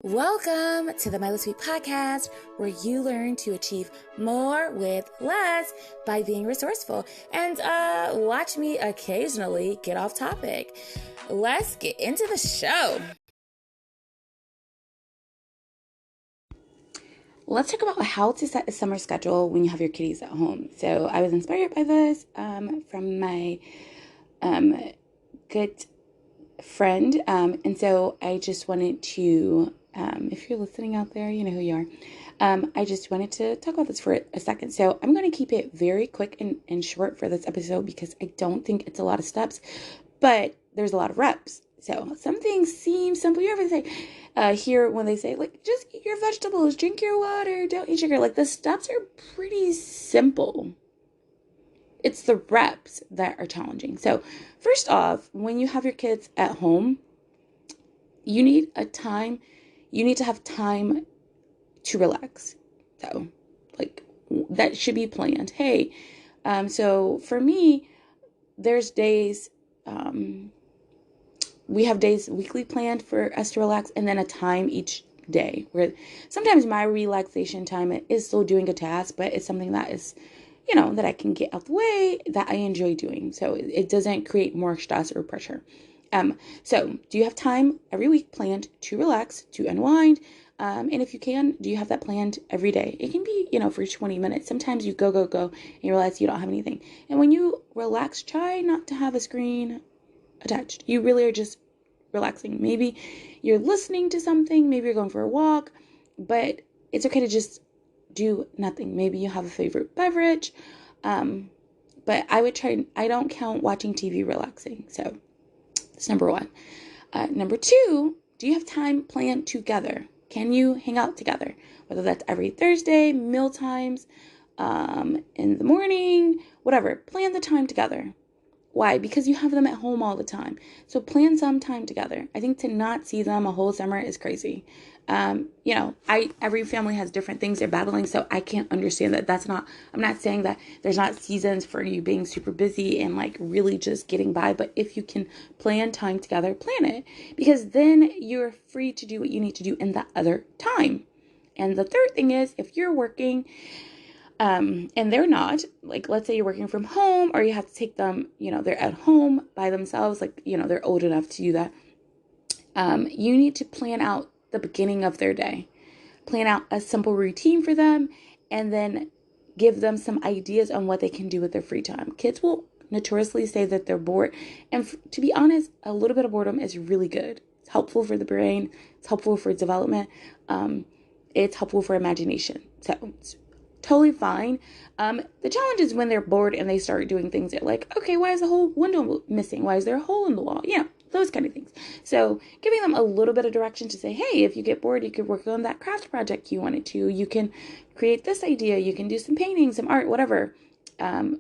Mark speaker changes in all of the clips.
Speaker 1: Welcome to the Milo Sweet Podcast, where you learn to achieve more with less by being resourceful and watch me occasionally get off topic. Let's get into the show. Let's talk about how to set a summer schedule when you have your kiddies at home. So I was inspired by this from my good friend, and so I just wanted to, if you're listening out there, you know who you are. I just wanted to talk about this for a second. So I'm going to keep it very quick and short for this episode because I don't think it's a lot of steps, but there's a lot of reps. So some things seem simple. You ever say, hear when they say, like, just eat your vegetables, drink your water, don't eat sugar. Like, the steps are pretty simple. It's the reps that are challenging. So first off, when you have your kids at home, you need to have time to relax. So, like, that should be planned. Hey, so for me, there's days, we have days weekly planned for us to relax, and then a time each day where sometimes my relaxation time is still doing a task, but it's something that is, that I can get out the way, that I enjoy doing. So it doesn't create more stress or pressure. So do you have time every week planned to relax, to unwind? And if you can, do you have that planned every day? It can be, for 20 minutes. Sometimes you go, and you realize you don't have anything. And when you relax, try not to have a screen attached. You really are just relaxing. Maybe you're listening to something, maybe you're going for a walk, but it's okay to just do nothing. Maybe you have a favorite beverage, but I don't count watching TV relaxing. So that's number one. Number two, do you have time planned together? Can you hang out together? Whether that's every Thursday, meal times, in the morning, whatever. Plan the time together. Why? Because you have them at home all the time. So plan some time together. I think to not see them a whole summer is crazy. Every family has different things they're battling, so I can't understand that. I'm not saying that there's not seasons for you being super busy and like really just getting by, but if you can plan time together, plan it, because then you're free to do what you need to do in that other time. And the third thing is, if you're working, and they're not, like, let's say you're working from home, or you have to take them, they're at home by themselves, like, they're old enough to do that. You need to plan out the beginning of their day. Plan out a simple routine for them, and then give them some ideas on what they can do with their free time. Kids will notoriously say that they're bored. And to be honest, a little bit of boredom is really good. It's helpful for the brain. It's helpful for development. It's helpful for imagination. So it's totally fine. The challenge is when they're bored and they start doing things that, like, okay, why is the whole window missing? Why is there a hole in the wall? Those kind of things. So giving them a little bit of direction to say, hey, if you get bored, you could work on that craft project you wanted to. You can create this idea. You can do some painting, some art, whatever. And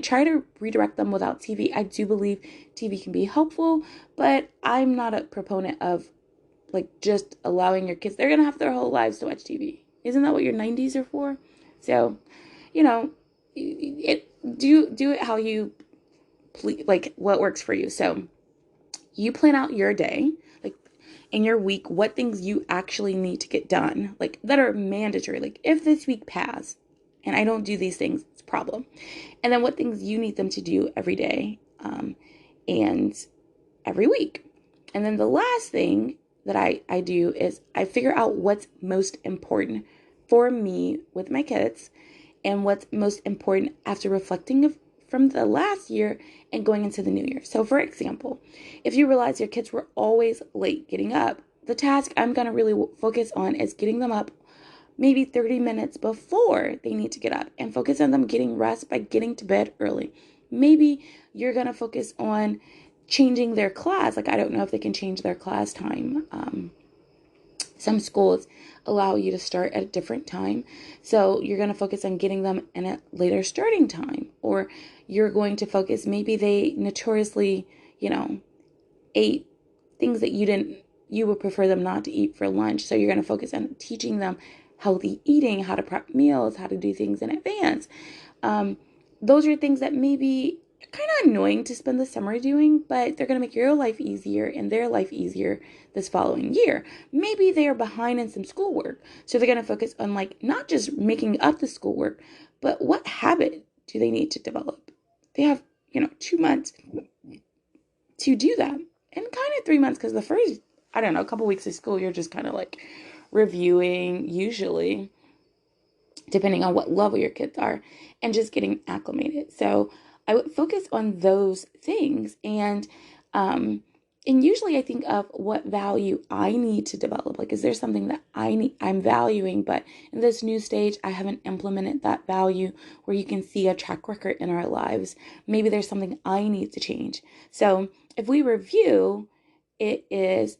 Speaker 1: try to redirect them without TV. I do believe TV can be helpful, but I'm not a proponent of, like, just allowing your kids, they're going to have their whole lives to watch TV. Isn't that what your 90s are for? So, do it how you please, like what works for you. So you plan out your day, like in your week, what things you actually need to get done, like that are mandatory. Like, if this week passed and I don't do these things, it's a problem. And then what things you need them to do every day, and every week. And then the last thing that I do is I figure out what's most important for me with my kids, and what's most important after reflecting from the last year and going into the new year. So for example, if you realize your kids were always late getting up, the task I'm going to really focus on is getting them up maybe 30 minutes before they need to get up, and focus on them getting rest by getting to bed early. Maybe you're going to focus on changing their class. Like, I don't know if they can change their class time. Some schools allow you to start at a different time. So you're going to focus on getting them in a later starting time. Or you're going to focus, maybe they notoriously, ate things that you would prefer them not to eat for lunch. So you're going to focus on teaching them healthy eating, how to prep meals, how to do things in advance. Those are things that maybe kind of annoying to spend the summer doing, but they're going to make your life easier and their life easier this following year. Maybe they are behind in some schoolwork, so they're going to focus on like not just making up the schoolwork, but what habit do they need to develop. They have 2 months to do that, and kind of 3 months, because the first, I don't know, a couple weeks of school, you're just kind of like reviewing, usually, depending on what level your kids are, and just getting acclimated. So I would focus on those things, and usually I think of what value I need to develop. Like, is there something that I'm valuing, but in this new stage, I haven't implemented that value where you can see a track record in our lives. Maybe there's something I need to change. So if we review, it is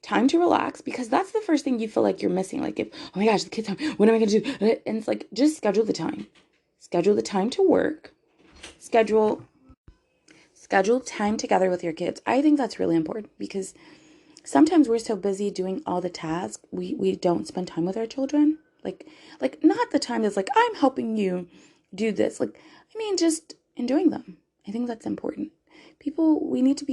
Speaker 1: time to relax, because that's the first thing you feel like you're missing. Like, if, oh my gosh, the kids time, what am I going to do? And it's like, just schedule the time. Schedule the time to work. Schedule time together with your kids. I think that's really important, because sometimes we're so busy doing all the tasks, we don't spend time with our children. Like not the time that's like, I'm helping you do this. Like, I mean, just enjoying them. I think that's important. People, we need to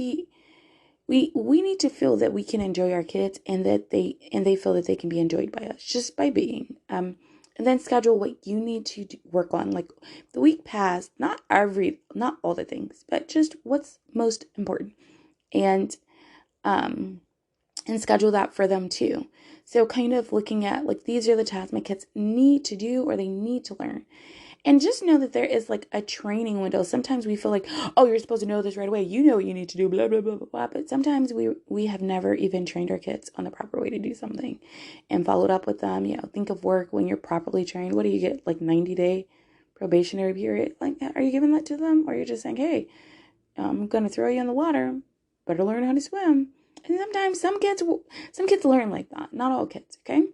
Speaker 1: feel that we can enjoy our kids, and that they feel that they can be enjoyed by us just by being. And then schedule what you need to work on. Like, the week passed, not all the things, but just what's most important, and schedule that for them too. So kind of looking at, like, these are the tasks my kids need to do or they need to learn. And just know that there is like a training window. Sometimes we feel like, oh, you're supposed to know this right away. You know what you need to do, blah, blah, blah, blah, blah. But sometimes we have never even trained our kids on the proper way to do something and followed up with them. Think of work when you're properly trained. What do you get? Like 90-day probationary period? Like, are you giving that to them? Or you're just saying, hey, I'm going to throw you in the water. Better learn how to swim. And sometimes some kids learn like that. Not all kids, okay?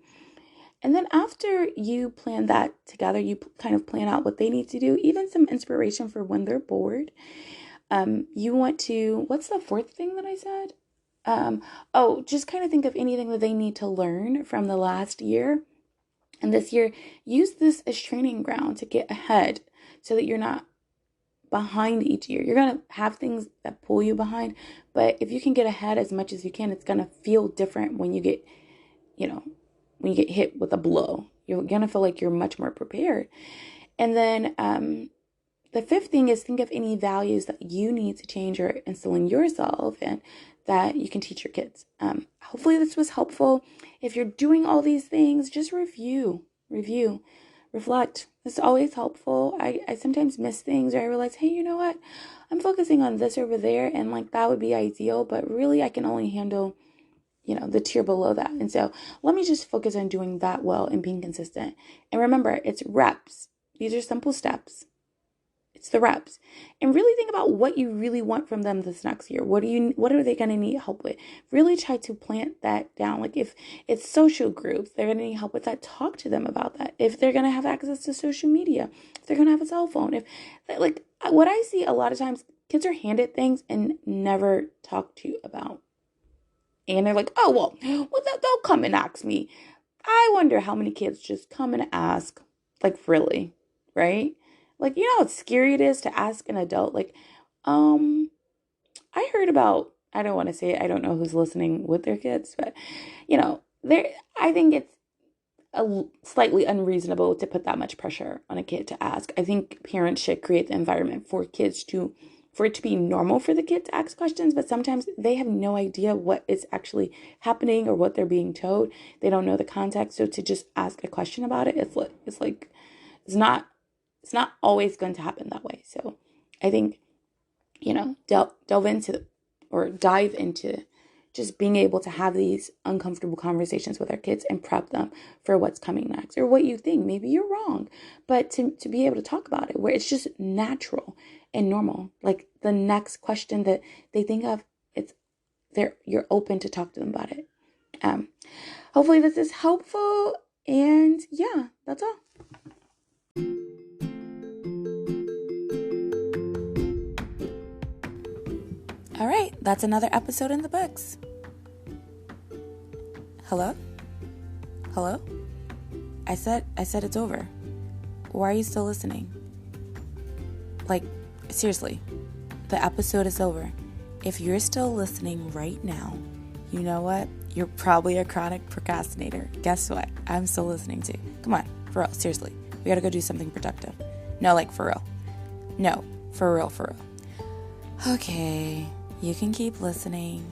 Speaker 1: And then after you plan that together, you kind of plan out what they need to do, even some inspiration for when they're bored. You want to, what's the fourth thing that I said? Just kind of think of anything that they need to learn from the last year. And this year, use this as training ground to get ahead, so that you're not behind each year. You're going to have things that pull you behind, but if you can get ahead as much as you can, it's going to feel different when you get, when you get hit with a blow. You're going to feel like you're much more prepared. And then the fifth thing is, think of any values that you need to change or instill in yourself, and that you can teach your kids. Hopefully this was helpful. If you're doing all these things, just review, reflect. It's always helpful. I sometimes miss things, or I realize, hey, you know what? I'm focusing on this over there, and like that would be ideal, but really I can only handle the tier below that. And so let me just focus on doing that well and being consistent. And remember, it's reps. These are simple steps. It's the reps. And really think about what you really want from them this next year. What are they going to need help with? Really try to plant that down. Like, if it's social groups, they're going to need help with that. Talk to them about that. If they're going to have access to social media, if they're going to have a cell phone, like what I see a lot of times, kids are handed things and never talked to about. And they're like, oh, well, they'll come and ask me. I wonder how many kids just come and ask, like, really, right? Like, you know how scary it is to ask an adult, like, I heard about, I don't want to say it, I don't know who's listening with their kids, but, I think it's slightly unreasonable to put that much pressure on a kid to ask. I think parents should create the environment for it to be normal for the kid to ask questions, but sometimes they have no idea what is actually happening or what they're being told. They don't know the context. So to just ask a question about it, it's not always going to happen that way. So I think, delve into or dive into just being able to have these uncomfortable conversations with our kids and prep them for what's coming next, or what you think. Maybe you're wrong, but to be able to talk about it where it's just natural and normal. Like, the next question that they think of, you're open to talk to them about it. Hopefully this is helpful, and yeah, that's all. All right, that's another episode in the books. Hello? I said it's over. Why are you still listening? Like, seriously, the episode is over. If you're still listening right now, you know what? You're probably a chronic procrastinator. Guess what? I'm still listening to. Come on, for real, seriously. We gotta go do something productive. No, like for real. No, for real, for real. Okay, you can keep listening.